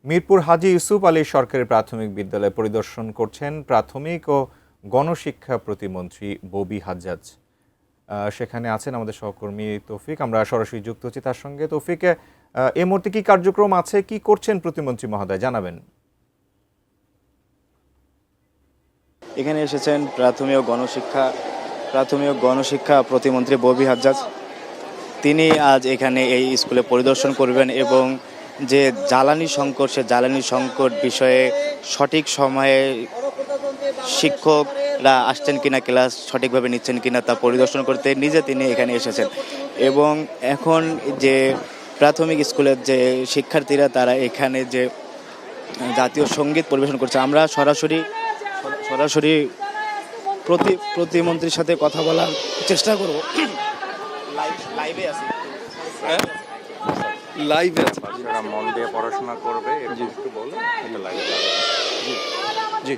মিরপুর হাজী ইউসুফ আলী সরকারি প্রাথমিক বিদ্যালয় পরিদর্শন করছেন প্রাথমিক ও গণশিক্ষা প্রতিমন্ত্রী ববি হাজ্জাজ। সেখানে আছেন আমাদের সহকর্মী তৌফিক। আমরা সরাসরি যুক্ত হচ্ছি তার সঙ্গে। তৌফিক, এই মুহূর্তে কি কার্যক্রম আছে, কি করছেন প্রতিমন্ত্রী মহোদয়, জানাবেন। এখানে এসেছেন প্রাথমিক ও গণশিক্ষা প্রতিমন্ত্রী ববি হাজ্জাজ। তিনি আজ এখানে এই স্কুলে পরিদর্শন করবেন এবং যে জ্বালানি সংকট, সে জ্বালানি সংকট বিষয়ে সঠিক সময়ে শিক্ষকরা আসছেন কিনা, ক্লাস সঠিকভাবে নিচ্ছেন কিনা তা পরিদর্শন করতে নিজে তিনি এখানে এসেছেন। এবং এখন যে প্রাথমিক স্কুলের যে শিক্ষার্থীরা তারা এখানে যে জাতীয় সঙ্গীত পরিবেশন করছে, আমরা সরাসরি প্রতিমন্ত্রীর সাথে কথা বলার চেষ্টা করব। লাইভে আছে বাচ্চারা মন দিয়ে পড়াশোনা করবে, একটু বলে এটা লাইভে। জি,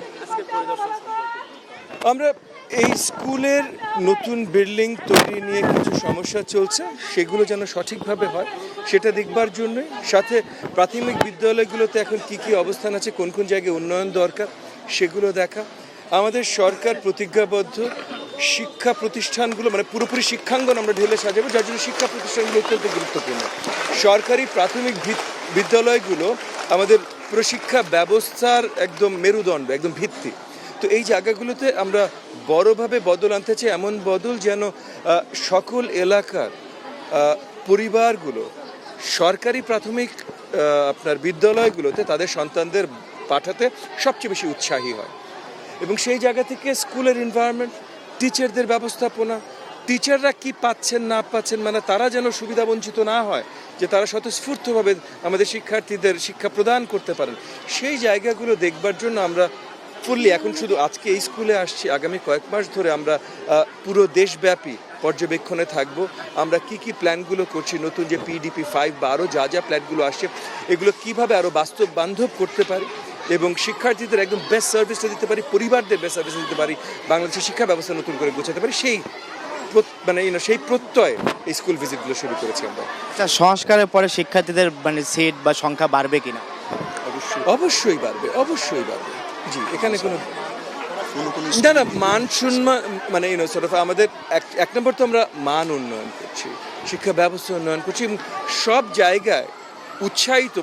আমরা এই স্কুলের নতুন বিল্ডিং তৈরি নিয়ে কিছু সমস্যা চলছে, সেগুলো যেন সঠিকভাবে হয় সেটা দেখবার জন্য, সাথে প্রাথমিক বিদ্যালয়গুলোতে এখন কি কি অবস্থান আছে, কোন কোন জায়গায় উন্নয়ন দরকার সেগুলো দেখা। আমাদের সরকার প্রতিজ্ঞাবদ্ধ শিক্ষা প্রতিষ্ঠানগুলো মানে পুরোপুরি শিক্ষাঙ্গন আমরা ঢেলে সাজাবো, যার জন্য শিক্ষা প্রতিষ্ঠানগুলো অত্যন্ত গুরুত্বপূর্ণ। সরকারি প্রাথমিক বিদ্যালয়গুলো আমাদের পুরো শিক্ষা ব্যবস্থার একদম মেরুদণ্ড, একদম ভিত্তি। তো এই জায়গাগুলোতে আমরা বড়ভাবে বদল আনতে চাই, এমন বদল যেন সকল এলাকার পরিবারগুলো সরকারি প্রাথমিক আপনার বিদ্যালয়গুলোতে তাদের সন্তানদের পাঠাতে সবচেয়ে বেশি উৎসাহী হয়। এবং সেই জায়গা থেকে স্কুলের এনভায়রনমেন্ট, টিচারদের ব্যবস্থাপনা, টিচাররা কি পাচ্ছেন না পাচ্ছেন, মানে তারা যেন সুবিধা বঞ্চিত না হয়, যে তারা স্বতঃস্ফূর্তভাবে আমাদের শিক্ষার্থীদের শিক্ষা প্রদান করতে পারেন, সেই জায়গাগুলো দেখবার জন্য আমরা ফুললি এখন শুধু আজকে এই স্কুলে আসছি, আগামী কয়েক মাস ধরে আমরা পুরো দেশব্যাপী পর্যবেক্ষণে থাকব। আমরা কি কি প্ল্যানগুলো করছি, নতুন যে PDP 5 বা আরও যা যা প্ল্যানগুলো আসছে, এগুলো কিভাবে আরও বাস্তব বান্ধব করতে পারি এবং শিক্ষার্থীদের একদম বেস্ট সার্ভিসটা দিতে পারি, পরিবারদের বেস্ট সার্ভিস দিতে পারি, বাংলাদেশের শিক্ষা ব্যবস্থা নতুন করে গোছাতে পারি, সেই সেই প্রত্যয় এই স্কুল ভিজিটগুলো শুরু করেছি আমরা। সংস্কারের পরে শিক্ষার্থীদের সিট বা সংখ্যা বাড়বে কিনা? অবশ্যই বাড়বে। জি, এখানে কোনো না মান সম্মান আমাদের এক নম্বর তো আমরা মান উন্নয়ন করছি, শিক্ষা ব্যবস্থা উন্নয়ন করছি এবং সব জায়গায় উৎসাহিত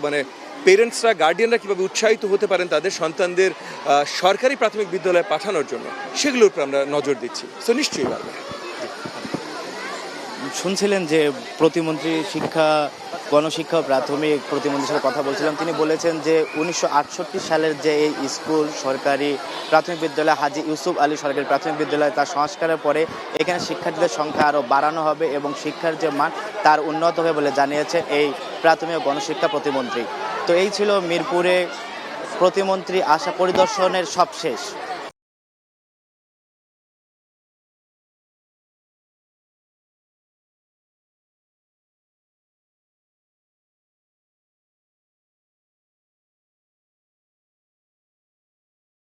পেরেন্টসরা, গার্ডিয়ানরা কীভাবে উৎসাহিত হতে পারেন তাদের সন্তানদের সরকারি প্রাথমিক বিদ্যালয়ে পাঠানোর জন্য, সেগুলোর উপর আমরা নজর দিচ্ছি। তো নিশ্চয়ই পারবে। শুনছিলেন যে প্রতিমন্ত্রী গণশিক্ষা প্রাথমিক প্রতিমন্ত্রীর সাথে কথা বলছিলাম। তিনি বলেছেন যে 1968 সালের যে এই স্কুল সরকারি প্রাথমিক বিদ্যালয় হাজী ইউসুফ আলী সরকারি প্রাথমিক বিদ্যালয়, তার সংস্কারের পরে এখানে শিক্ষার্থীদের সংখ্যা আরও বাড়ানো হবে এবং শিক্ষার যে মান তার উন্নত হবে বলে জানিয়েছেন এই প্রাথমিক গণশিক্ষা প্রতিমন্ত্রী। তো এই ছিল মিরপুরে প্রতিমন্ত্রী আসা পরিদর্শনের সবশেষ।